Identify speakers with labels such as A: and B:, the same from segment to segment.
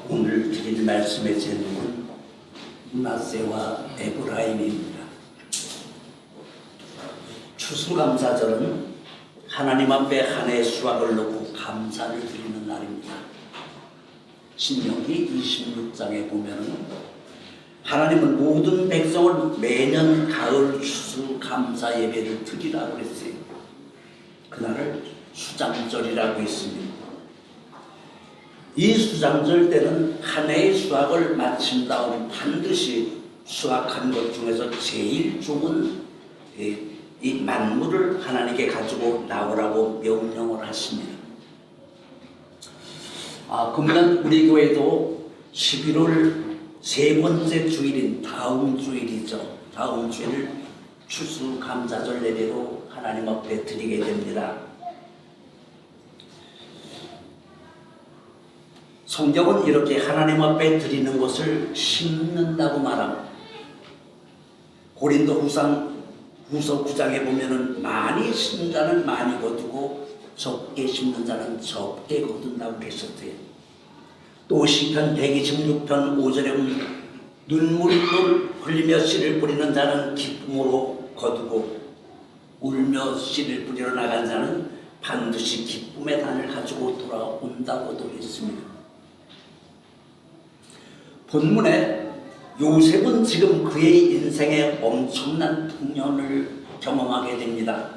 A: 오늘 드릴 말씀의 제목은 므낫세와 에브라임입니다. 추수감사절은 하나님 앞에 한 해의 수확을 놓고 감사를 드리는 날입니다. 신명기 26장에 보면은 하나님은 모든 백성을 매년 가을 추수 감사 예배를 드리라고 했어요. 그날을 수장절이라고 했습니다. 이 수장절 때는 한 해의 수확을 마친 다음 반드시 수확한 것 중에서 제일 좋은 이 만물을 하나님께 가지고 나오라고 명령을 하십니다. 그러면 우리 교회도 11월 세 번째 주일인 다음 주일이죠. 다음 주일 추수감사절 예배로 하나님 앞에 드리게 됩니다. 성경은 이렇게 하나님 앞에 드리는 것을 심는다고 말합니다. 고린도후서 9장에 보면은 많이 심는 자는 많이 거두고 적게 심는 자는 적게 거둔다고 했었대요. 또 시편 126편 5절에 보면 눈물을 흘리며 씨를 뿌리는 자는 기쁨으로 거두고 울며 씨를 뿌리러 나간 자는 반드시 기쁨의 단을 가지고 돌아온다고도 했습니다. 본문에 요셉은 지금 그의 인생에 엄청난 풍년을 경험하게 됩니다.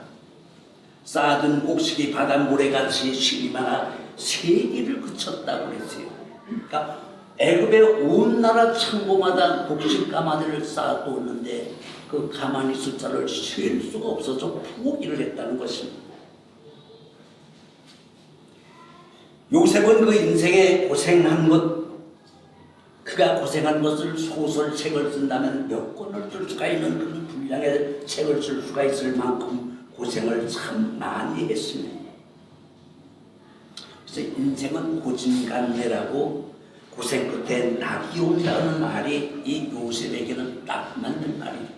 A: 쌓아둔 곡식이 바닷모래같이 힘이 많아 세기를 그쳤다고 했어요. 그러니까 애굽의 온 나라 창고마다 곡식 가마니를 쌓아두었는데 그 가마니 숫자를 셀 수가 없어서 포기를 했다는 것입니다. 요셉은 그 인생에 고생한 것, 그가 고생한 것을 소설책을 쓴다면 몇 권을 쓸 수가 있는 그런 분량의 책을 쓸 수가 있을 만큼 고생을 참 많이 했습니다. 그래서 인생은 고진간래라고 고생 끝에 낙이 온다는 말이 이 요셉에게는 딱 맞는 말이에요.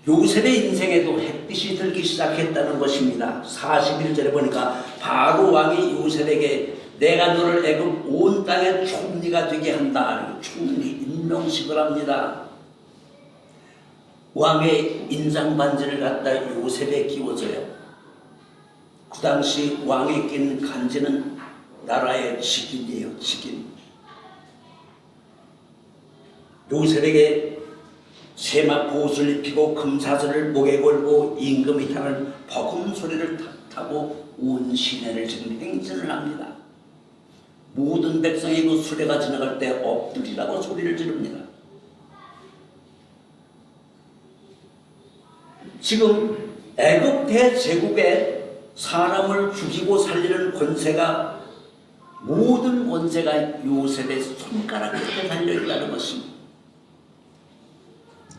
A: 요셉의 인생에도 햇빛이 들기 시작했다는 것입니다. 41절에 보니까 바로 왕이 요셉에게 내가 너를 애굽 온 땅의 총리가 되게 한다. 총리 임명식을 합니다. 왕의 인장 반지를 갖다 요셉에 끼워줘요. 그 당시 왕이 낀 간지는 나라의 직인이에요. 직인. 요셉에게 세마포 옷을 입히고 금사슬을 목에 걸고 임금이 타는 버금 소리를 타고 온 시내를 지금 행진을 합니다. 모든 백성이 그 수레가 지나갈 때 엎드리라고 소리를 지릅니다. 지금 애굽 대제국에 사람을 죽이고 살리는 권세가 모든 권세가 요셉의 손가락 끝에 달려있다는 것입니다.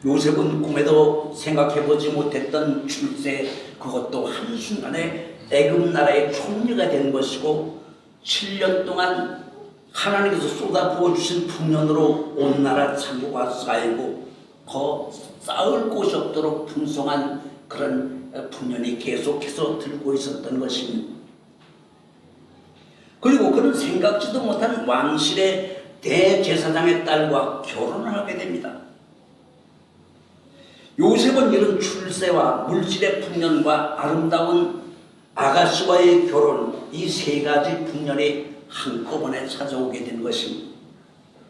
A: 요셉은 꿈에도 생각해보지 못했던 출세, 그것도 한순간에 애굽 나라의 총리가 된 것이고 7년 동안 하나님께서 쏟아부어 주신 풍년으로 온 나라 창고가 쌓이고 더 쌓을 곳이 없도록 풍성한 그런 풍년이 계속해서 들고 있었던 것입니다. 그리고 그는 생각지도 못한 왕실의 대제사장의 딸과 결혼을 하게 됩니다. 요셉은 이런 출세와 물질의 풍년과 아름다운 아가씨와의 결혼, 이 세 가지 풍년이 한꺼번에 찾아오게 된 것입니다.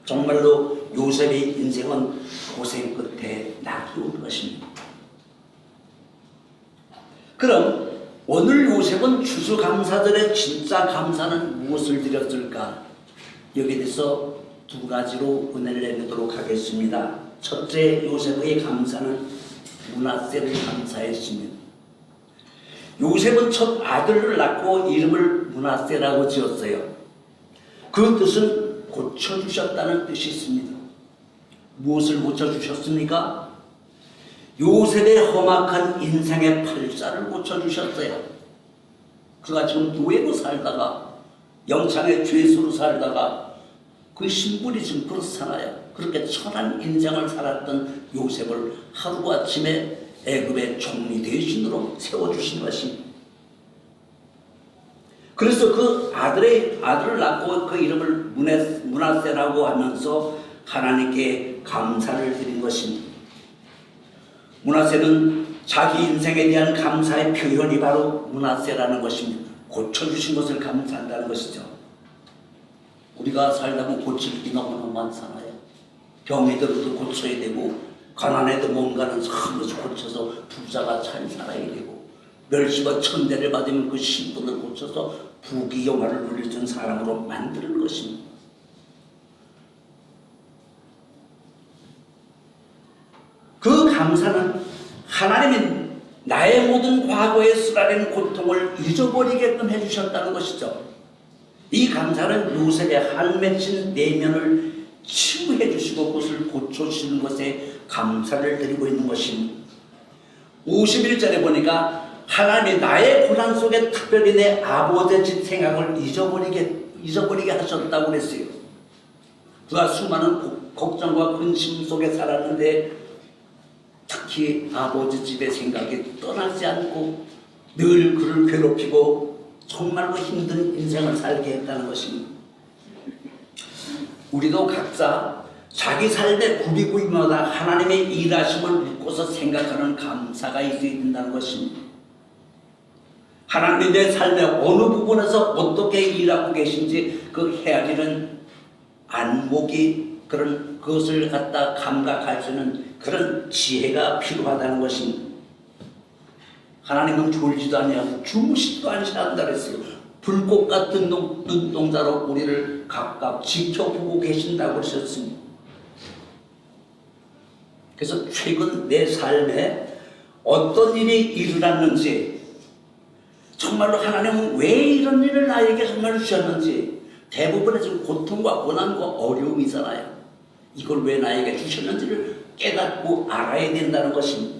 A: 정말로 요셉의 인생은 고생 끝에 낙이 온 것입니다. 그럼 오늘 요셉은 추수감사절의 진짜 감사는 무엇을 드렸을까? 여기에 대해서 두 가지로 은혜를 내리도록 하겠습니다. 첫째, 요셉의 감사는 므낫세를 감사했습니다. 요셉은 첫 아들을 낳고 이름을 므낫세라고 지었어요. 그 뜻은 고쳐주셨다는 뜻이 있습니다. 무엇을 고쳐주셨습니까? 요셉의 험악한 인생의 팔자를 고쳐주셨어요. 그가 지금 노예로 살다가 영창의 죄수로 살다가 그 신분이 지금 그렇잖아요. 그렇게 천한 인생을 살았던 요셉을 하루아침에 애굽의 총리 대신으로 세워주신 것입니다. 그래서 그 아들을 낳고 그 이름을 므낫세라고 하면서 하나님께 감사를 드린 것입니다. 므낫세는 자기 인생에 대한 감사의 표현이 바로 므낫세라는 것입니다. 고쳐주신 것을 감사한다는 것이죠. 우리가 살다 보면 고칠 일이 너무너무 많잖아요. 병이 들어도 고쳐야 되고, 가난해도 뭔가는 한것을 고쳐서 부자가 잘 살아야 되고, 멸시와 천대를 받으면 그 신분을 고쳐서 부귀 영화를 누려준 사람으로 만드는 것입니다. 그 감사는 하나님이 나의 모든 과거의 쓰라린 고통을 잊어버리게끔 해주셨다는 것이죠. 이 감사는 요셉의 한 맺힌 내면을 치유해 주시고 그것을 고쳐주시는 것에 감사를 드리고 있는 것입니다. 51절에 보니까 하나님이 나의 고난 속에 특별히 내 아버지의 집 생각을 잊어버리게 하셨다고 그랬어요. 그가 수많은 걱정과 근심 속에 살았는데 특히 아버지 집의 생각이 떠나지 않고 늘 그를 괴롭히고 정말로 힘든 인생을 살게 했다는 것입니다. 우리도 각자 자기 삶의 구비구비마다 하나님의 일하심을 묻고서 생각하는 감사가 있어야 된다는 것입니다. 하나님이 내 삶의 어느 부분에서 어떻게 일하고 계신지 그 헤아리는 안목이 그런 그것을 갖다 감각할 수 있는 그런 지혜가 필요하다는 것입니다. 하나님은 졸지도 아니하고 주무시지도 않으신다 그랬어요. 불꽃 같은 눈동자로 우리를 각각 지켜보고 계신다고 하셨습니다. 그래서 최근 내 삶에 어떤 일이 일어났는지, 정말로 하나님은 왜 이런 일을 나에게 정말 주셨는지, 대부분의 지금 고통과 고난과 어려움이잖아요. 이걸 왜 나에게 주셨는지를 깨닫고 알아야 된다는 것입니다.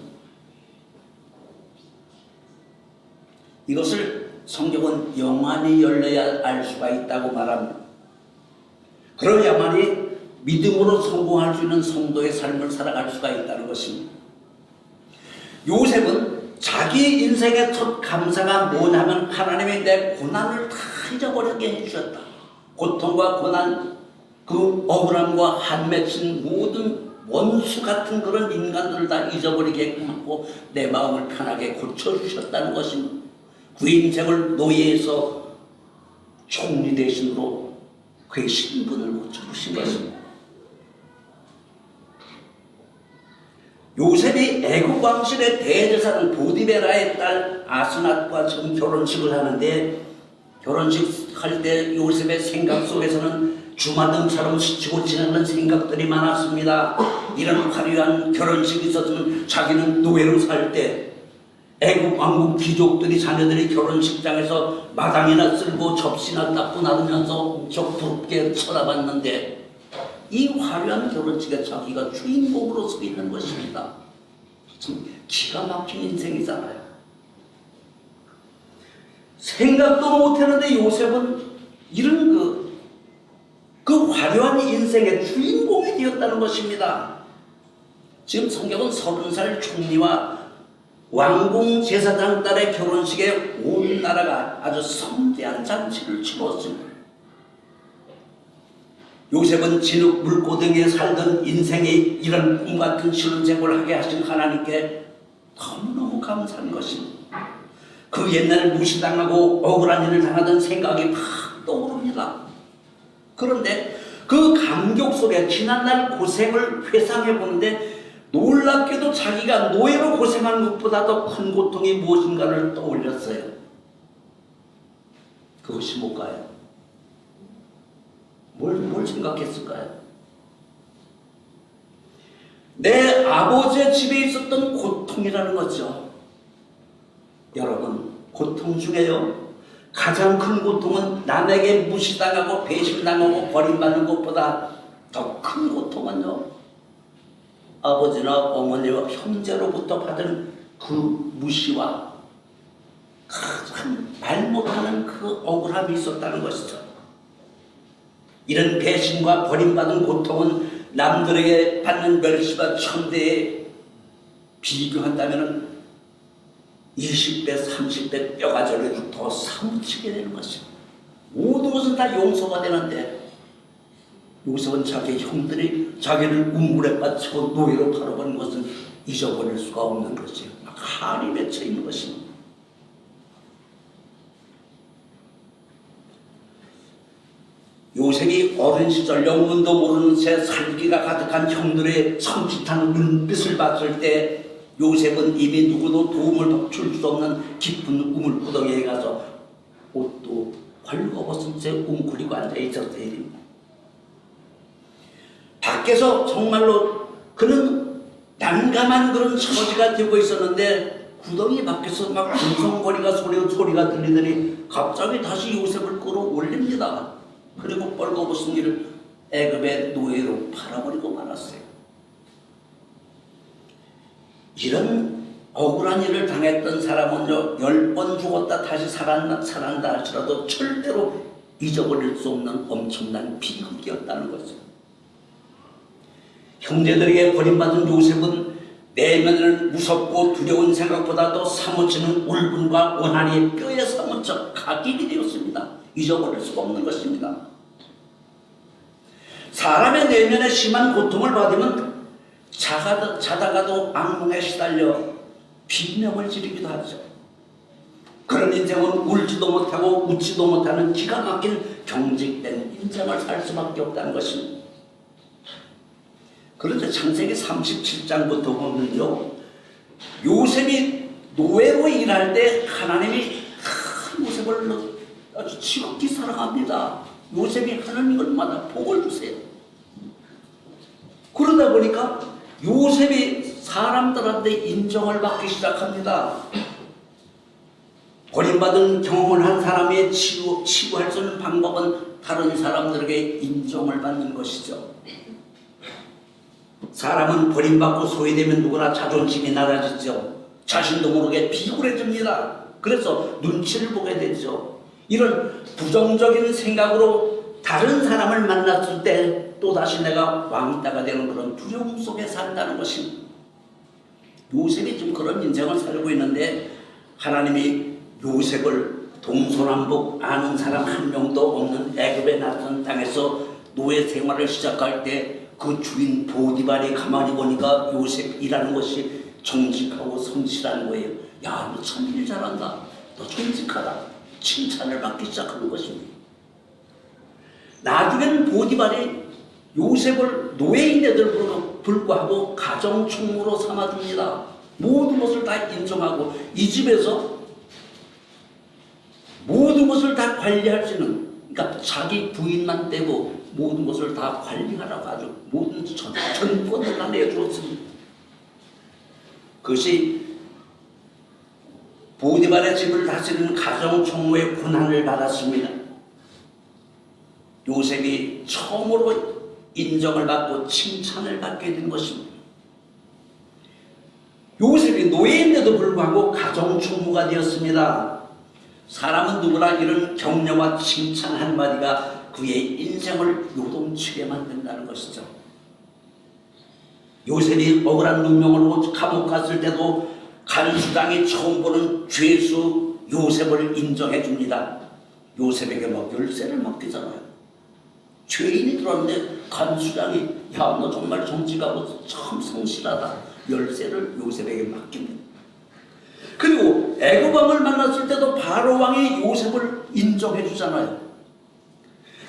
A: 이것을 성경은 영안이 열려야 알 수가 있다고 말합니다. 그래야만이 믿음으로 성공할 수 있는 성도의 삶을 살아갈 수가 있다는 것입니다. 요셉은 자기 인생의 첫 감사가 뭐냐면 하나님이 내 고난을 다 잊어버리게 해주셨다. 고통과 고난, 그 억울함과 한 맺힌 모든 원수 같은 그런 인간들을 다 잊어버리게끔 하고 내 마음을 편하게 고쳐주셨다는 것입니다. 그 인생을 노예에서 총리 대신으로 그의 신분을 고쳐주신 것입니다. 요셉이 애굽 왕실의 대제사장 보디베라의 딸 아스낫과 지금 결혼식을 하는데, 결혼식 할 때 요셉의 생각 속에서는 주마등처럼 스치고 지나가는 생각들이 많았습니다. 이런 화려한 결혼식이 있었으면 자기는 노예로 살 때 애굽 왕국 귀족들이 자녀들이 결혼식장에서 마당이나 쓸고 접시나 닦고 나누면서 엄청 부럽게 쳐다봤는데, 이 화려한 결혼식에 자기가 주인공으로 서 있는 것입니다. 참 기가 막힌 인생이잖아요. 생각도 못했는데 요셉은 이런 그 화려한 인생의 주인공이 되었다는 것입니다. 지금 성경은 30살 총리와 왕궁 제사장 딸의 결혼식에 온 나라가 아주 성대한 잔치를 치렀습니다. 요셉은 진흙 물고등에 살던 인생에 이런 꿈같은 신혼생활을 하게 하신 하나님께 너무너무 감사한 것입니다. 그 옛날 무시당하고 억울한 일을 당하던 생각이 막 떠오릅니다. 그런데 그 감격 속에 지난날 고생을 회상해 보는데 놀랍게도 자기가 노예로 고생한 것보다 더 큰 고통이 무엇인가를 떠올렸어요. 그것이 뭘까요? 뭘 생각했을까요? 내 아버지의 집에 있었던 고통이라는 거죠. 여러분, 고통 중에요, 가장 큰 고통은 남에게 무시당하고 배신당하고 버림받는 것보다 더 큰 고통은요, 아버지나 어머니와 형제로부터 받은 그 무시와 말 못하는 그 억울함이 있었다는 것이죠. 이런 배신과 버림받은 고통은 남들에게 받는 멸시와 천대에 비교한다면 20배, 30배 뼈가 저려도 더 사무치게 되는 것입니다. 모든 것은 다 용서가 되는데 요셉은 자기 형들이 자기를 우물에 빠뜨리고 노예로 팔아버린 것은 잊어버릴 수가 없는 것이에요. 한이 맺혀 있는 것입니다. 요셉이 어린 시절 영문도 모르는 채 살기가 가득한 형들의 섬찟한 눈빛을 봤을 때 요셉은 이미 누구도 도움을 줄 수 없는 깊은 우물구덩이에 가서 옷도 벌거벗은 채 웅크리고 앉아 있었어야 됩니다. 밖에서 정말로 그는 난감한 그런 처지가 되고 있었는데 구덩이 밖에서 막 웅성거리가 소리가 들리더니 갑자기 다시 요셉을 끌어올립니다. 그리고 벌거벗은 이를 애굽의 노예로 팔아버리고 말았어요. 이런 억울한 일을 당했던 사람은요 10번 죽었다 다시 살아난다 할지라도 절대로 잊어버릴 수 없는 엄청난 비극이었다는 거죠. 형제들에게 버림받은 요셉은 내면을 무섭고 두려운 생각보다도 사무치는 울분과 원한이 뼈에 사무쳐 각인이 되었습니다. 잊어버릴 수가 없는 것입니다. 사람의 내면에 심한 고통을 받으면 자다가도 악몽에 시달려 비명을 지르기도 하죠. 그런 인생은 울지도 못하고 웃지도 못하는 기가 막힌 경직된 인생을 살 수밖에 없다는 것입니다. 그런데 창세기 37장부터 보면요 요셉이 노예로 일할 때 하나님이 요셉을 아주 지극히 사랑합니다. 요셉이 하나님 얼마나 복을 주세요. 그러다 보니까 요셉이 사람들한테 인정을 받기 시작합니다. 버림받은 경험을 한 사람이 치유할 수 있는 방법은 다른 사람들에게 인정을 받는 것이죠. 사람은 버림받고 소외되면 누구나 자존심이 낮아지죠. 자신도 모르게 비굴해집니다. 그래서 눈치를 보게 되죠. 이런 부정적인 생각으로 다른 사람을 만났을 때 또다시 내가 왕따가 되는 그런 두려움 속에 산다는 것입니다. 요셉이 지금 그런 인생을 살고 있는데 하나님이 요셉을 동서남북 아는 사람 한 명도 없는 애굽의 낯선 땅에서 노예 생활을 시작할 때 그 주인 보디발이 가만히 보니까 요셉 일하는 것이 정직하고 성실한 거예요. 야, 너 참 일 잘한다. 너 정직하다. 칭찬을 받기 시작하는 것입니다. 나중에는 보디발이 요셉을 노예인데도 불구하고 가정총무로 삼아줍니다. 모든 것을 다 인정하고 이 집에서 모든 것을 다 관리할 수 있는, 그러니까 자기 부인만 떼고 모든 것을 다 관리하라고 아주 모든 전권을 다 내주었습니다. 그것이 보디발의 집을 다스리는 가정총무의 권한을 받았습니다. 요셉이 처음으로 인정을 받고 칭찬을 받게 된 것입니다. 요셉이 노예인데도 불구하고 가정총무가 되었습니다. 사람은 누구나 이런 격려와 칭찬 한마디가 그의 인생을 요동치게 만든다는 것이죠. 요셉이 억울한 누명으로 감옥 갔을 때도 간수장이 처음 보는 죄수 요셉을 인정해 줍니다. 요셉에게 막 열쇠를 맡기잖아요. 죄인이 들었는데 간수장이 야, 너 정말 정직하고 참 성실하다. 열쇠를 요셉에게 맡깁니다. 그리고 애굽 왕을 만났을 때도 바로 왕이 요셉을 인정해 주잖아요.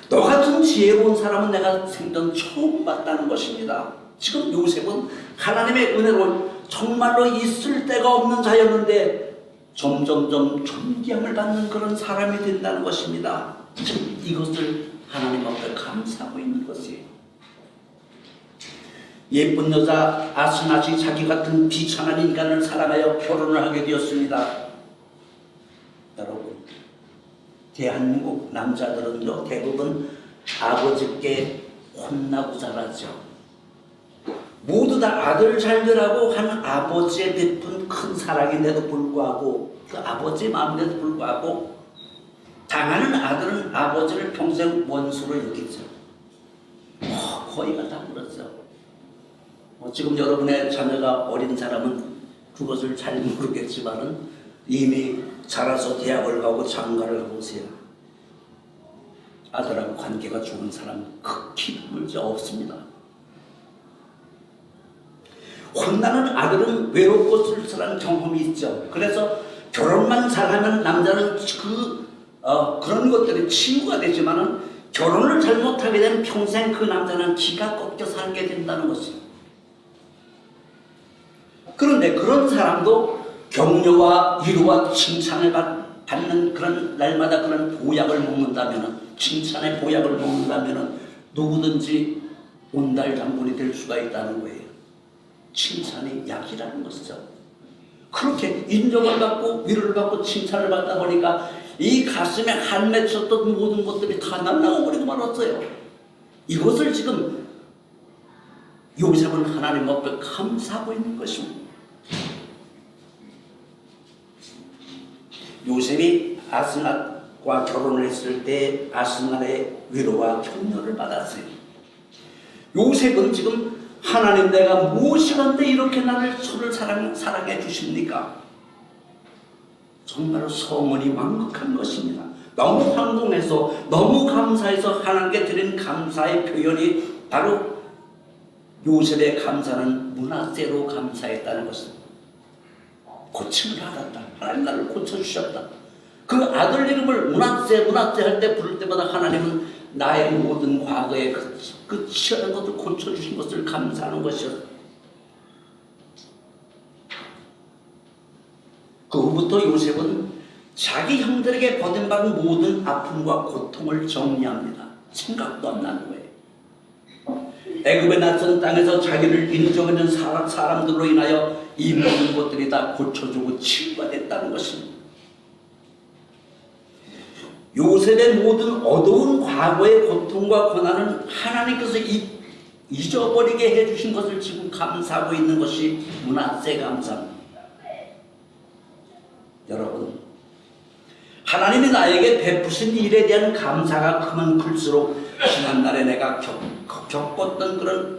A: 너 같은 지혜로운 사람은 내가 생전 처음 봤다는 것입니다. 지금 요셉은 하나님의 은혜로 정말로 있을 데가 없는 자였는데 점점점 존경을 받는 그런 사람이 된다는 것입니다. 지금 이것을 하나님 앞에 감사하고 있는 것이에요. 예쁜 여자 아스낫이 자기 같은 비천한 인간을 사랑하여 결혼을 하게 되었습니다. 여러분, 대한민국 남자들은요 대부분 아버지께 혼나고 자라죠. 모두 다 아들 잘 되라고 한 아버지의 베푼 큰 사랑인데도 불구하고 그 아버지의 마음인데도 불구하고 당하는 아들은 아버지를 평생 원수로 여기죠. 거의가 다 그렇죠. 지금 여러분의 자녀가 어린 사람은 그것을 잘 모르겠지만은 이미 자라서 대학을 가고 장가를 가고 오세요. 아들하고 관계가 좋은 사람 극히 드물지 없습니다. 혼나는 아들은 외롭고 쓸쓸한 경험이 있죠. 그래서 결혼만 잘하면 남자는 그런 것들이 치유가 되지만은 결혼을 잘못하게 되면 평생 그 남자는 기가 꺾여 살게 된다는 것입니다. 그런데 그런 사람도 격려와 위로와 칭찬을 받는 그런 날마다 그런 보약을 먹는다면은, 칭찬의 보약을 먹는다면은 누구든지 온달 장군이 될 수가 있다는 거예요. 칭찬이 약이라는 것이죠. 그렇게 인정을 받고 위로를 받고 칭찬을 받다 보니까 이 가슴에 한 맺혔던 모든 것들이 다 날아가 버리고 말았어요. 이것을 지금 요셉은 하나님 앞에 감사하고 있는 것입니다. 요셉이 아스낫과 결혼을 했을 때 아스낫의 위로와 격려를 받았어요. 요셉은 지금 하나님, 내가 무엇이건데 이렇게 저를 사랑해 주십니까? 정말 소문이 망극한 것입니다. 너무 황송해서 너무 감사해서 하나님께 드린 감사의 표현이 바로 요셉의 감사는 므낫세로 감사했다는 것입니다. 고침을 받았다. 하나님 나를 고쳐주셨다. 그 아들 이름을 므낫세 할 때 부를 때마다 하나님은 나의 모든 과거의 그 치열한 것을 고쳐주신 것을 감사하는 것이었다. 그 후부터 요셉은 자기 형들에게 버림받은 모든 아픔과 고통을 정리합니다. 생각도 안 나는 거예요. 애굽의 낯선 땅에서 자기를 인정하는 사람들로 인하여 이 모든 것들이 다 고쳐주고 치유가 됐다는 것입니다. 요셉의 모든 어두운 과거의 고통과 고난은 하나님께서 잊어버리게 해주신 것을 지금 감사하고 있는 것이 므낫세 감사입니다. 여러분, 하나님이 나에게 베푸신 일에 대한 감사가 크면 클수록 지난날에 내가 겪었던 그런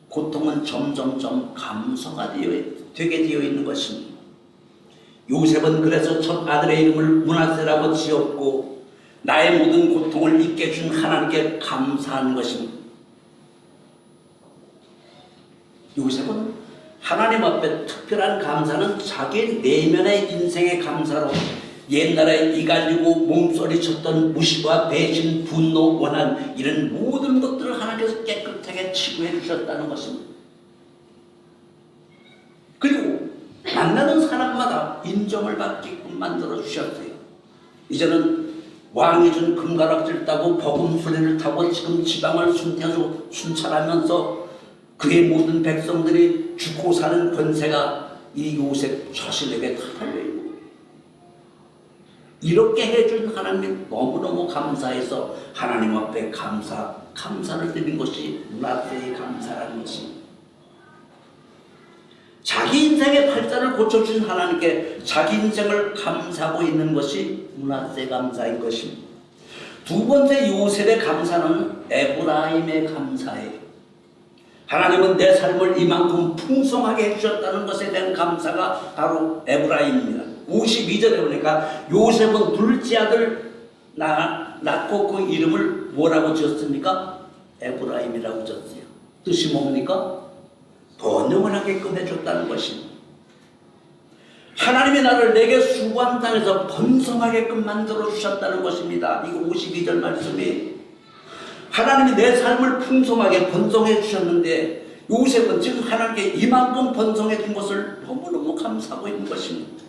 A: 고통은 점점점 감소가 되게 되어 있는 것입니다. 요셉은 그래서 첫 아들의 이름을 므낫세라고 지었고 나의 모든 고통을 잊게 해준 하나님께 감사한 것입니다. 요셉은 하나님 앞에 특별한 감사는 자기 내면의 인생의 감사로 옛날에 이갈리고 몸소리쳤던 무시와 배신, 분노, 원한 이런 모든 것들을 하나님께서 깨끗하게 치유해 주셨다는 것입니다. 그리고 만나는 사람마다 인정을 받게끔 만들어 주셨어요. 이제는 왕이 준 금가락지를 따고 버금수레를 타고 지금 지방을 순찰하면서 그의 모든 백성들이 죽고 사는 권세가 이 요셉 자신에게 다 달려있는 거예요. 이렇게 해준 하나님 너무너무 감사해서 하나님 앞에 감사를 드린 것이 므낫세의 감사라는 것입니다. 자기 인생의 팔자를 고쳐준 하나님께 자기 인생을 감사하고 있는 것이 므낫세 감사인 것입니다. 두 번째 요셉의 감사는 에브라임의 감사예요. 하나님은 내 삶을 이만큼 풍성하게 해주셨다는 것에 대한 감사가 바로 에브라임입니다. 52절에 보니까 요셉은 둘째 아들 낳고 그 이름을 뭐라고 지었습니까? 에브라임이라고 지었어요. 뜻이 뭡니까? 번영을 하게끔 해줬다는 것입니다. 하나님이 나를 내게 수고한 땅에서 번성하게끔 만들어 주셨다는 것입니다. 이거 52절 말씀이 하나님이 내 삶을 풍성하게 번성해 주셨는데 요셉은 지금 하나님께 이만큼 번성해 준 것을 너무너무 감사하고 있는 것입니다.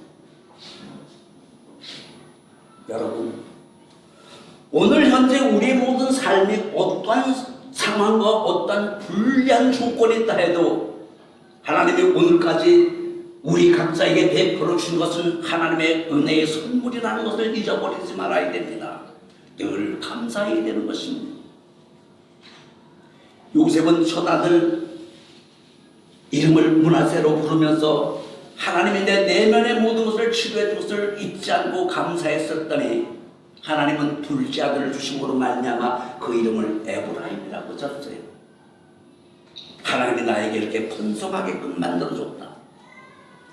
A: 여러분, 오늘 현재 우리의 모든 삶이 어떠한 상황과 어떠한 불리한 조건이 있다 해도 하나님이 오늘까지 우리 각자에게 베풀어 준 것은 하나님의 은혜의 선물이라는 것을 잊어버리지 말아야 됩니다. 늘 감사해야 되는 것입니다. 요셉은 첫 아들 이름을 므낫세로 부르면서 하나님이 내 내면의 모든 것을 치료해 준 것을 잊지 않고 감사했었더니 하나님은 둘째 아들을 주심으로 말미암아 그 이름을 에브라임이라고 졌어요. 하나님이 나에게 이렇게 번성하게끔 만들어줬다.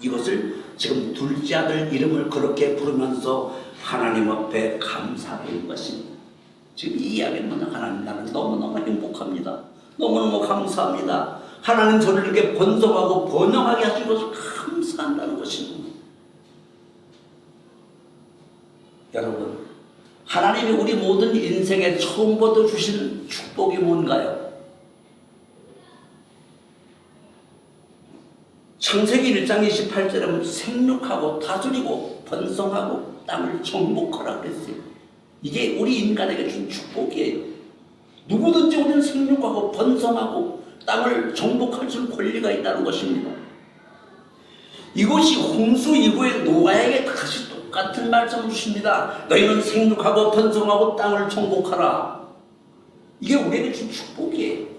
A: 이것을 지금 둘째 아들 이름을 그렇게 부르면서 하나님 앞에 감사하는 것입니다. 지금 이 이야기는 뭐냐? 하나님, 나는 너무너무 행복합니다. 너무너무 감사합니다. 하나님 저를 이렇게 번성하고 번영하게 하신 것을 감사한다는 것입니다. 여러분, 하나님이 우리 모든 인생에 처음부터 주신 축복이 뭔가요? 창세기 1장 28절에 보면 생육하고 다스리고 번성하고 땅을 정복하라 그랬어요. 이게 우리 인간에게 준 축복이에요. 누구든지 우리는 생육하고 번성하고 땅을 정복할 수 있는 권리가 있다는 것입니다. 이것이 홍수 이후에 노아에게 다시 똑같은 말씀을 주십니다. 너희는 생육하고 번성하고 땅을 정복하라. 이게 우리에게 준 축복이에요.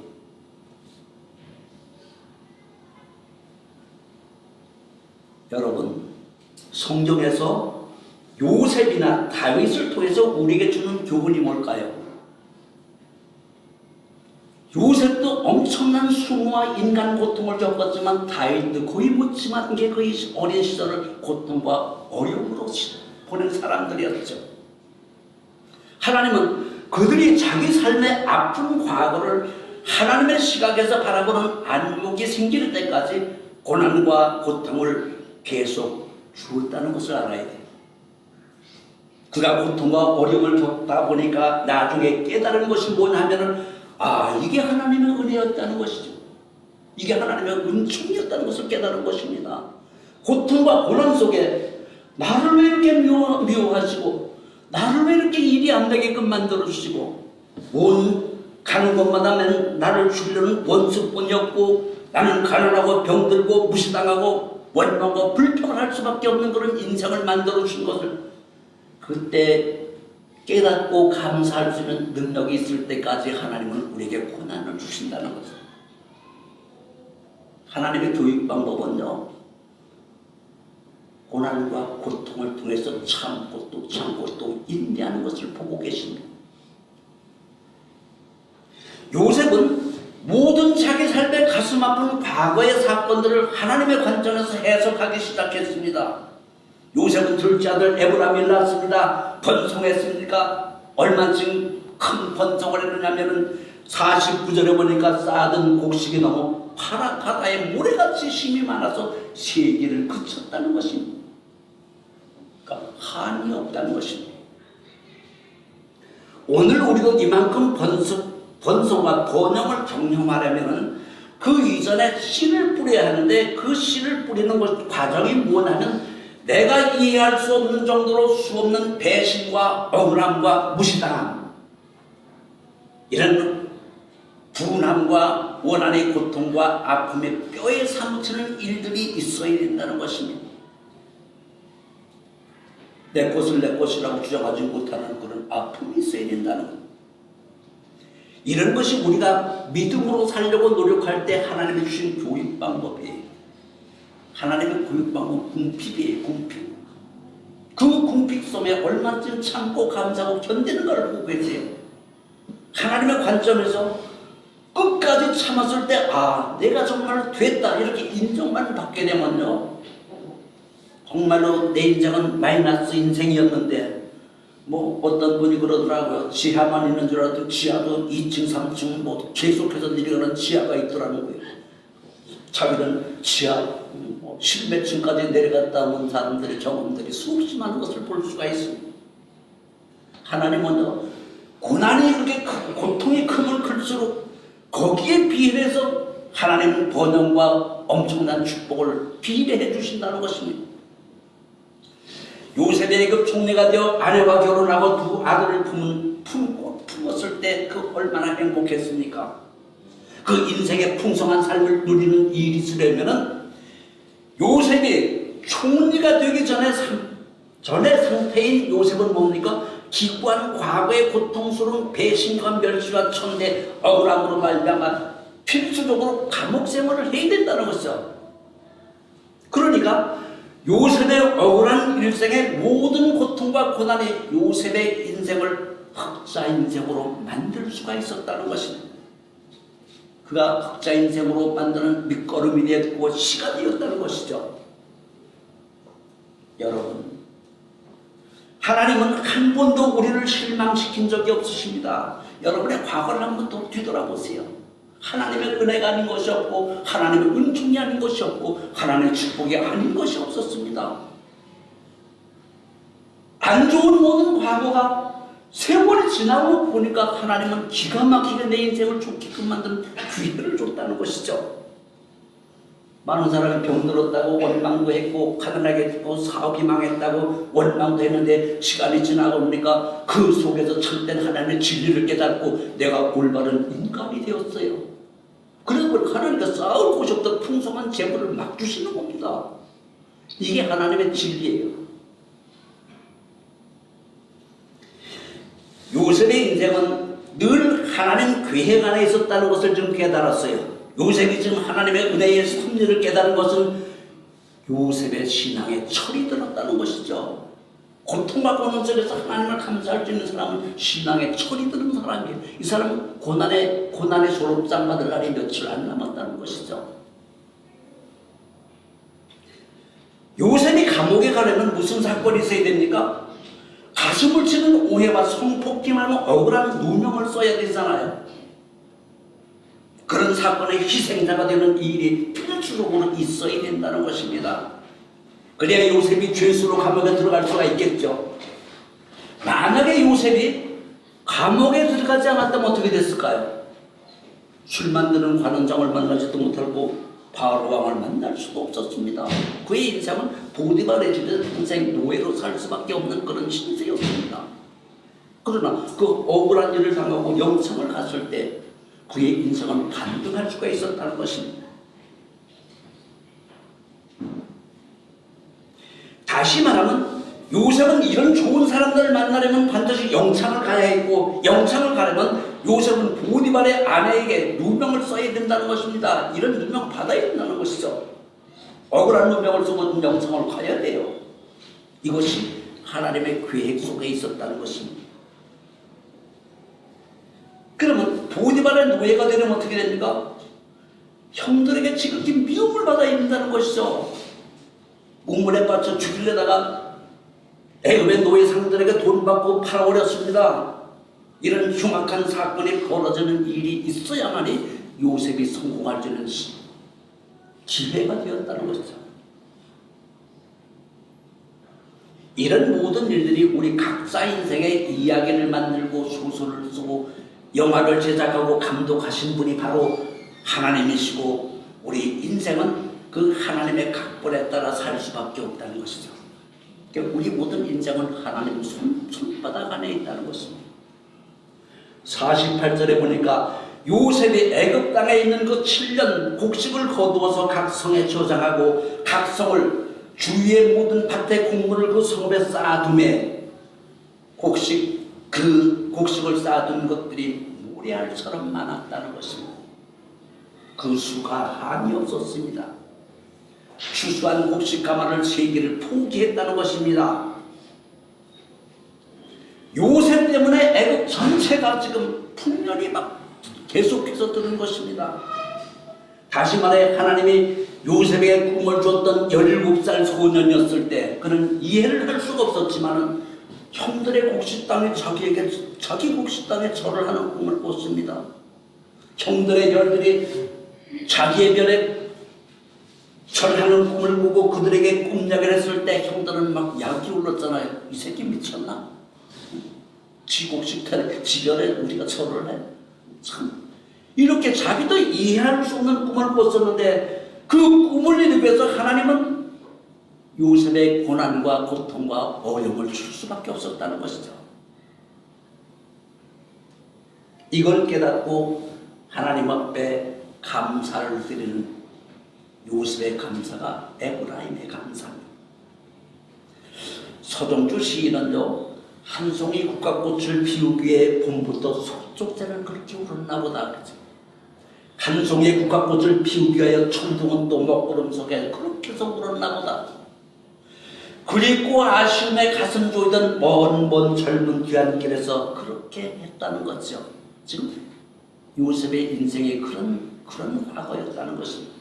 A: 여러분, 성경에서 요셉이나 다윗을 통해서 우리에게 주는 교훈이 뭘까요? 요셉도 엄청난 수모와 인간 고통을 겪었지만 다윗도 거의 못지만 게 그 어린 시절을 고통과 어려움으로 보낸 사람들이었죠. 하나님은 그들이 자기 삶의 아픈 과거를 하나님의 시각에서 바라보는 안목이 생길 때까지 고난과 고통을 계속 주었다는 것을 알아야 돼요. 그가 고통과 어려움을 겪다 보니까 나중에 깨달은 것이 뭐냐 하면은, 이게 하나님의 은혜였다는 것이죠. 이게 하나님의 은총이었다는 것을 깨달은 것입니다. 고통과 고난 속에 나를 왜 이렇게 미워하시고 나를 왜 이렇게 일이 안 되게끔 만들어주시고 가는 곳마다 나를 죽이려는 원수뿐이었고 나는 가난하고 병들고 무시당하고 원망과 불평을 할 수밖에 없는 그런 인생을 만들어주신 것을 그때 깨닫고 감사할 수 있는 능력이 있을 때까지 하나님은 우리에게 고난을 주신다는 것을. 하나님의 교육 방법은요, 고난과 고통을 통해서 참고 또 인내하는 것을 보고 계십니다. 요셉은 모든 자기 삶의 가슴 아픈 과거의 사건들을 하나님의 관점에서 해석하기 시작했습니다. 요셉은 둘째 아들 에브라임을 낳았습니다. 번성했습니까? 얼마쯤 큰 번성을 했느냐면 49절에 보니까 쌓아둔 곡식이 너무 파라파라에 모래같이 힘이 많아서 세기를 그쳤다는 것입니다. 그러니까 한이 없다는 것입니다. 오늘 우리도 이만큼 번성과 번영을 경험하려면 그 이전에 씨를 뿌려야 하는데 그 씨를 뿌리는 것 과정이 뭐냐면 내가 이해할 수 없는 정도로 수없는 배신과 억울함과 무시당함, 이런 분함과 원한의 고통과 아픔에 뼈에 사무치는 일들이 있어야 된다는 것입니다. 내 것을 내 것이라고 주장하지 못하는 그런 아픔이 있어야 된다는 것. 이런 것이 우리가 믿음으로 살려고 노력할 때 하나님이 주신 교육 방법이에요. 하나님의 교육 방법 궁핍이에요. 궁핍. 그 궁핍 속에 얼마쯤 참고 감사하고 견디는 걸 보고 계세요. 하나님의 관점에서 끝까지 참았을 때 내가 정말 됐다 이렇게 인정만 받게 되면요, 정말로 내 인생은 마이너스 인생이었는데 어떤 분이 그러더라고요. 지하만 있는 줄 알았더니 지하도 2층 3층 계속해서 내려가는 지하가 있더라는 거예요. 자기는 지하 10몇 층까지 내려갔다 온 사람들의 경험들이 수없이 많은 것을 볼 수가 있습니다. 하나님은 고난이 그렇게 고통이 크면 클수록 거기에 비례해서 하나님은 번영과 엄청난 축복을 비례해 주신다는 것입니다. 요셉의 그 총리가 되어 아내와 결혼하고 두 아들을 품었을 때 그 얼마나 행복했습니까? 그 인생의 풍성한 삶을 누리는 일이 있으려면은 요셉이 총리가 되기 전에 상태인 요셉은 뭡니까? 기구한 과거의 고통스러운 배신과 멸시와 천대 억울함으로 말미암아 필수적으로 감옥 생활을 해야 된다는 것이죠. 그러니까 요셉의 억울한 일생의 모든 고통과 고난이 요셉의 인생을 흑자 인생으로 만들 수가 있었다는 것입니다. 그가 흑자 인생으로 만드는 밑거름이 되었고 시가 되었다는 것이죠. 여러분, 하나님은 한 번도 우리를 실망시킨 적이 없으십니다. 여러분의 과거를 한번 더 뒤돌아보세요. 하나님의 은혜가 아닌 것이 없고 하나님의 은총이 아닌 것이 없고 하나님의 축복이 아닌 것이 없었습니다. 안 좋은 모든 과거가 세월이 지나고 보니까 하나님은 기가 막히게 내 인생을 좋게끔 만든 기회를 줬다는 것이죠. 많은 사람이 병들었다고 원망도 했고 가난하게 했고 사업이 망했다고 원망도 했는데 시간이 지나고 보니까 그 속에서 참된 하나님의 진리를 깨닫고 내가 올바른 인간이 되었어요. 그래서 하나님과 싸울 곳이 없던 풍성한 재물을 막 주시는 겁니다. 이게 하나님의 진리예요. 요셉의 인생은 늘 하나님 계획 안에 있었다는 것을 좀 깨달았어요. 요셉이 지금 하나님의 은혜의 섭리를 깨달은 것은 요셉의 신앙에 철이 들었다는 것이죠. 고통받고 오는 속에서 하나님을 감사할 수 있는 사람은 신앙에 철이 드는 사람이에요. 이 사람은 고난의 졸업장 받을 날이 며칠 안 남았다는 것이죠. 요셉이 감옥에 가려면 무슨 사건이 있어야 됩니까? 가슴을 치는 오해와 성폭행하는 억울한 누명을 써야 되잖아요. 그런 사건의 희생자가 되는 일이 필수적으로 있어야 된다는 것입니다. 그래야 요셉이 죄수로 감옥에 들어갈 수가 있겠죠. 만약에 요셉이 감옥에 들어가지 않았다면 어떻게 됐을까요? 술 만드는 관원장을 만나지도 못하고 바로 왕을 만날 수도 없었습니다. 그의 인생은 보디발의 집에서 평생 노예로 살 수밖에 없는 그런 신세였습니다. 그러나 그 억울한 일을 당하고 영창을 갔을 때 그의 인생은 반등할 수가 있었다는 것입니다. 다시 말하면 요셉은 이런 좋은 사람들을 만나려면 반드시 영창을 가야 했고 영창을 가려면 요셉은 보디발의 아내에게 누명을 써야 된다는 것입니다. 이런 누명을 받아야 된다는 것이죠. 억울한 누명을 쓰고 영창을 가야 돼요. 이것이 하나님의 계획 속에 있었다는 것입니다. 그러면 보디발의 노예가 되려면 어떻게 됩니까? 형들에게 지극히 미움을 받아야 된다는 것이죠. 우물에 빠져 죽이려다가 애굽의 노예 상들에게 돈 받고 팔아버렸습니다. 이런 흉악한 사건이 벌어지는 일이 있어야만이 요셉이 성공할 수 있는 기회가 되었다는 것이죠. 이런 모든 일들이 우리 각자 인생의 이야기를 만들고 소설을 쓰고 영화를 제작하고 감독하신 분이 바로 하나님이시고 우리 인생은 그 하나님의 각본에 따라 살 수밖에 없다는 것이죠. 그러니까 우리 모든 인생은 하나님 손바닥 안에 있다는 것입니다. 48절에 보니까 요셉이 애굽 땅에 있는 그 7년 곡식을 거두어서 각 성에 저장하고 각 성을 주위의 모든 밭의 곡물을 그 성읍에 쌓아두매 그 곡식을 쌓아둔 것들이 모래알처럼 많았다는 것입니다. 그 수가 한이 없었습니다. 추수한 곡식 가마를 3개를 포기했다는 것입니다. 요셉 때문에 애굽 전체가 지금 풍년이 막 계속해서 드는 것입니다. 다시 말해 하나님이 요셉에게 꿈을 줬던 17살 소년이었을 때 그는 이해를 할 수가 없었지만 형들의 곡식 땅에 자기 곡식 땅에 절을 하는 꿈을 꿨습니다. 형들의 별들이 자기의 별에 절하는 꿈을 꾸고 그들에게 꿈 이야기를 했을 때 형들은 막 약이 올랐잖아요. 이 새끼 미쳤나? 지 곡식 땅에 지 별에 우리가 절을 해? 참 이렇게 자기도 이해할 수 없는 꿈을 꿨었는데 그 꿈을 이루기 위해서 하나님은 요셉의 고난과 고통과 어려움을 줄 수밖에 없었다는 것이죠. 이걸 깨닫고 하나님 앞에 감사를 드리는 요셉의 감사가 에브라임의 감사입니다. 서정주 시인은요, 한 송이 국화꽃을 피우기에 봄부터 속족새는 그렇게 울었나 보다. 한 송이 국화꽃을 피우기 위하여 천둥은 또 먹구름 속에 그렇게 해서 울었나 보다. 그리고 아쉬움에 가슴 조이던 먼 젊은 귀한 길에서 그렇게 했다는 거죠. 지금 요셉의 인생에 그런 과거였다는 것입니다.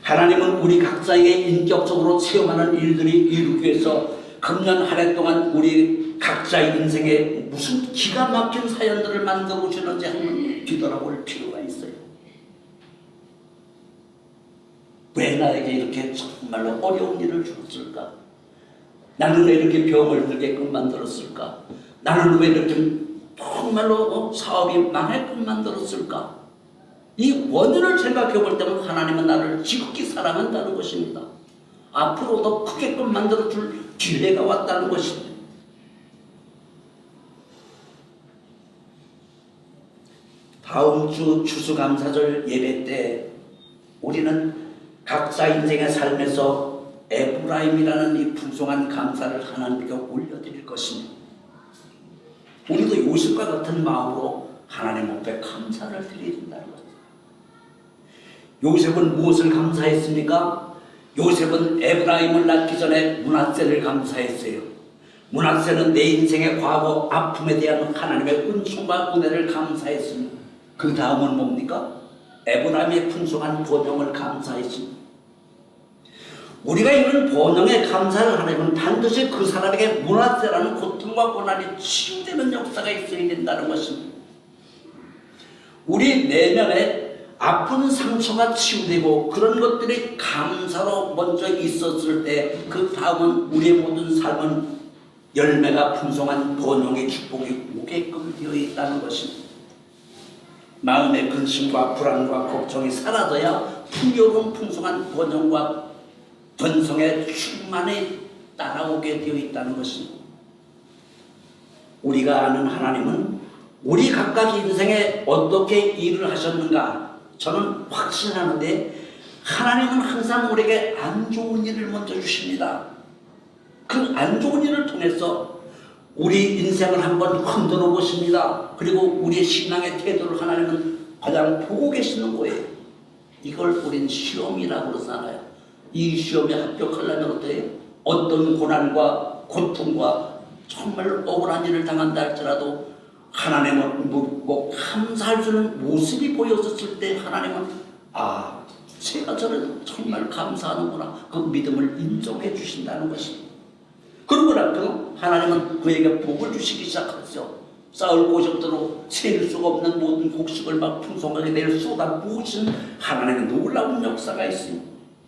A: 하나님은 우리 각자에게 인격적으로 체험하는 일들이 이루기 위해서 금년 한 해 동안 우리 각자의 인생에 무슨 기가 막힌 사연들을 만들어 주는지 한번 뒤돌아볼 필요가 있어요. 왜 나에게 이렇게 정말로 어려운 일을 주었을까? 나는 왜 이렇게 병을 들게끔 만들었을까? 나는 왜 이렇게 정말로 사업이 망하게끔 만들었을까? 이 원인을 생각해 볼 때는 하나님은 나를 지극히 사랑한다는 것입니다. 앞으로 더 크게끔 만들어 줄 기회가 왔다는 것입니다. 다음 주 추수감사절 예배 때 우리는 각자 인생의 삶에서 에브라임이라는 이 풍성한 감사를 하나님께 올려드릴 것입니다. 우리도 요셉과 같은 마음으로 하나님 앞에 감사를 드려야 된다는 것입니다. 요셉은 무엇을 감사했습니까? 요셉은 에브라임을 낳기 전에 므낫세를 감사했어요. 므낫세는 내 인생의 과거 아픔에 대한 하나님의 은총과 은혜를 감사했습니다. 그 다음은 뭡니까? 에브라임의 풍성한 번영을 감사했습니다. 우리가 이런 번영에 감사를 하려면 반드시 그 사람에게 므낫세라는 고통과 고난이 치유되는 역사가 있어야 된다는 것입니다. 우리 내면에 아픈 상처가 치유되고 그런 것들이 감사로 먼저 있었을 때 그 다음은 우리의 모든 삶은 열매가 풍성한 번영의 축복이 오게끔 되어 있다는 것입니다. 마음의 근심과 불안과 걱정이 사라져야 풍요로운 풍성한 번영과 번성의 충만이 따라오게 되어 있다는 것입니다. 우리가 아는 하나님은 우리 각각 인생에 어떻게 일을 하셨는가 저는 확신하는데 하나님은 항상 우리에게 안 좋은 일을 먼저 주십니다. 그 안 좋은 일을 통해서 우리 인생을 한번 흔들어 보십니다. 그리고 우리의 신앙의 태도를 하나님은 가장 보고 계시는 거예요. 이걸 우린 시험이라고 그러잖아요. 이 시험에 합격하려면 어때요? 어떤 고난과 고통과 정말 억울한 일을 당한다 할지라도 하나님을 묻고 감사할 수 있는 모습이 보였을 때 하나님은 제가 저를 정말 감사하는구나 그 믿음을 인정해 주신다는 것입니다. 그러고 나서 하나님은 그에게 복을 주시기 시작하죠. 쌓을 곳이 없도록 셀 수가 없는 모든 곡식을 막 풍성하게 내려 쏟아 부으신 하나님의 놀라운 역사가 있습니다.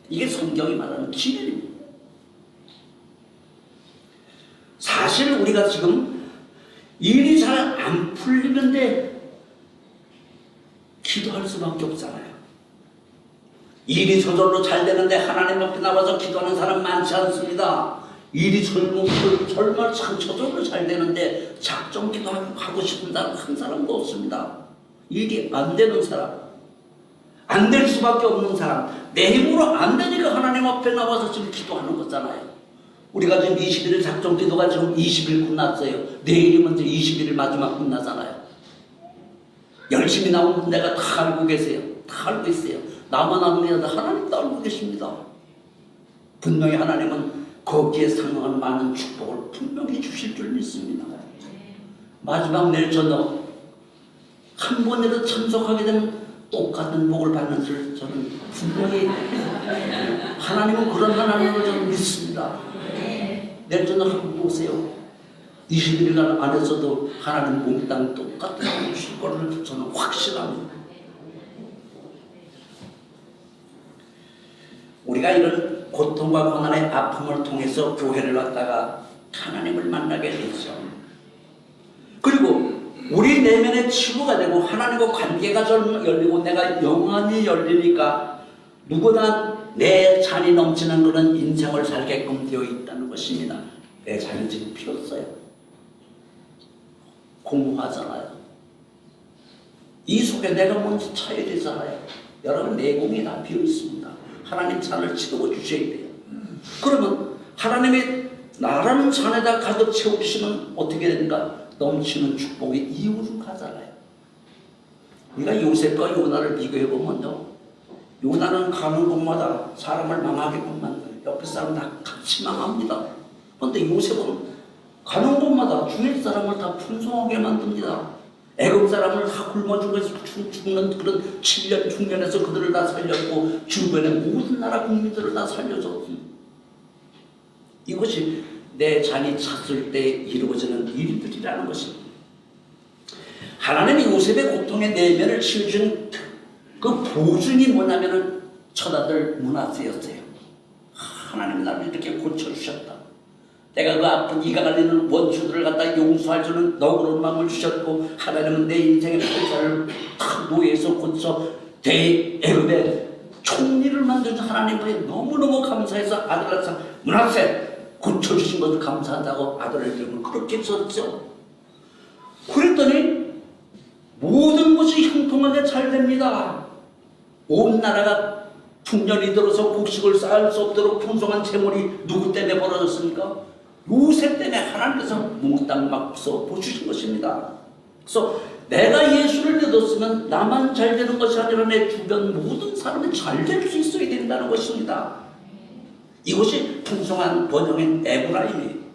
A: 이게 성경이 말하는 기별입니다. 사실 우리가 지금 일이 잘 안 풀리는데 기도할 수밖에 없잖아요. 일이 저절로 잘 되는데 하나님 앞에 나와서 기도하는 사람 많지 않습니다. 일이 정말 저절로 잘 되는데 작정 기도하고 싶은 사람 한 사람도 없습니다. 일이 안 되는 사람, 안 될 수밖에 없는 사람, 내 힘으로 안 되니까 하나님 앞에 나와서 지금 기도하는 거잖아요. 우리가 지금 21일 작정 기도가 지금 20일 끝났어요. 내일이면 이제 21일 마지막 끝나잖아요. 열심히 나온 분들가 다 알고 계세요. 다 알고 있어요. 나만 아는 게 아니라 하나님도 알고 계십니다. 분명히 하나님은 거기에 상응하는 많은 축복을 분명히 주실 줄 믿습니다. 마지막 내일 저녁 한 번이라도 참석하게 되면 똑같은 복을 받는 줄 저는 분명히 하나님은 그런 하나님을 저는 믿습니다. 내일 저녁 한번 보세요. 21일간 안에서도 하나님 몽땅 똑같은 복을 주실 것을 저는 확신합니다. 우리가 이런 고통과 고난의 아픔을 통해서 교회를 왔다가 하나님을 만나게 되죠. 그리고 우리 내면의 치유가 되고 하나님과 관계가 열리고 내가 영안이 열리니까 누구나 내 잔이 넘치는 그런 인생을 살게끔 되어 있다는 것입니다. 내 잔이 지금 비었어요. 공허하잖아요. 이 속에 내가 뭔지 찾아야 되잖아요. 여러분 내공이 다 비어 있습니다. 하나님 잔을 채워 주셔야 돼요. 그러면 하나님의 나라는 잔에다 가득 채우시면 어떻게 됩니까? 넘치는 축복이 이유로 가잖아요. 우리가 요셉과 요나를 비교해보면요, 요나는 가는 곳마다 사람을 망하게끔 만들어요. 옆에 사람 다 같이 망합니다. 그런데 요셉은 가는 곳마다 주위 사람을 다 풍성하게 만듭니다. 애굽 사람을 다 굶어 죽는 그런 7년 중년에서 그들을 다 살렸고 주변의 모든 나라 국민들을 다 살려줬습니다. 이것이 내 잔이 찼을 때 이루어지는 일들이라는 것입니다. 하나님이 요셉의 고통의 내면을 치유준 그 보증이 뭐냐면은 처자들 므낫세였어요. 하나님 나를 이렇게 고쳐주셨다. 내가 그 아픈 이가 갈리는 원수들을 갖다 용서할 줄은 너그러운 마음을 주셨고, 하나님은 내 인생의 팔자를 탁 노예에서 고쳐 대애굽의 총리를 만든 하나님께 너무너무 감사해서 아들 낳자 므낫세 고쳐주신 것을 감사한다고 아들의 이름을 그렇게 썼죠. 그랬더니 모든 것이 형통하게 잘 됩니다. 온 나라가 풍년이 들어서 곡식을 쌓을 수 없도록 풍성한 재물이 누구 때문에 벌어졌습니까? 요셉 때문에 하나님께서 몽땅 막서 보주신 것입니다. 그래서 내가 예수를 믿었으면 나만 잘 되는 것이 아니라 내 주변 모든 사람이 잘 될 수 있어야 된다는 것입니다. 이것이 풍성한 번영인 에브라임이에요.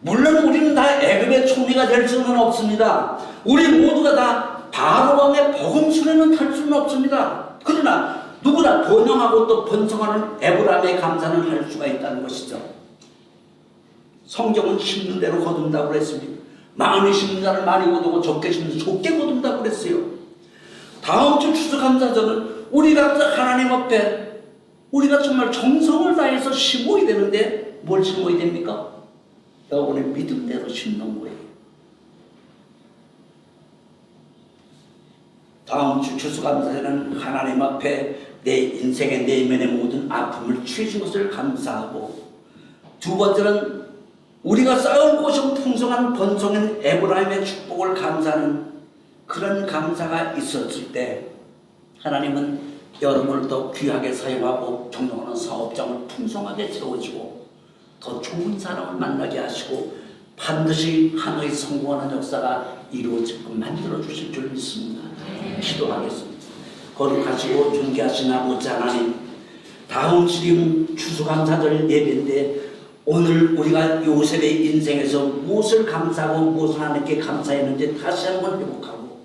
A: 물론 우리는 다 애굽의 총리가 될 수는 없습니다. 우리 모두가 다 바로 왕의 버금수레는 탈 수는 없습니다. 그러나 누구나 번영하고 또 번성하는 에브라임의 감사는 할 수가 있다는 것이죠. 성경은 심는 대로 거둔다고 그랬습니다. 많이 심는 자는 많이 거두고 적게 심는 적게 거둔다고 그랬어요. 다음 주 추수감사절은 우리가 하나님 앞에 우리가 정말 정성을 다해서 심어야 되는데 뭘 심어야 됩니까? 여러분의 믿음대로 심는 거예요. 다음 주 추수감사절은 하나님 앞에 내 인생의 내면의 모든 아픔을 취해준 것을 감사하고, 두 번째는 우리가 쌓은 곳이 풍성한 번성인 에브라임의 축복을 감사하는 그런 감사가 있었을 때 하나님은 여러분을 더 귀하게 사용하고 존경하는 사업장을 풍성하게 채워주고 더 좋은 사람을 만나게 하시고 반드시 하나의 성공하는 역사가 이루어지고 만들어주실 줄 믿습니다. 기도하겠습니다. 거룩하시고 존귀하신 아버지 하나님, 다음 주님 추수감사절 예배인데 오늘 우리가 요셉의 인생에서 무엇을 감사하고 무엇을 하나님께 감사했는지 다시 한번 회복하고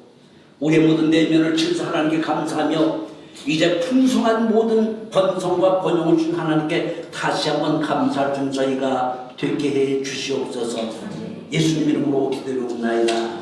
A: 우리의 모든 내면을 치유해서 하나님께 감사하며 이제 풍성한 모든 번성과 번영을 준 하나님께 다시 한번 감사할 준 저희가 되게 해 주시옵소서. 예수님 이름으로 기도드리옵나이다.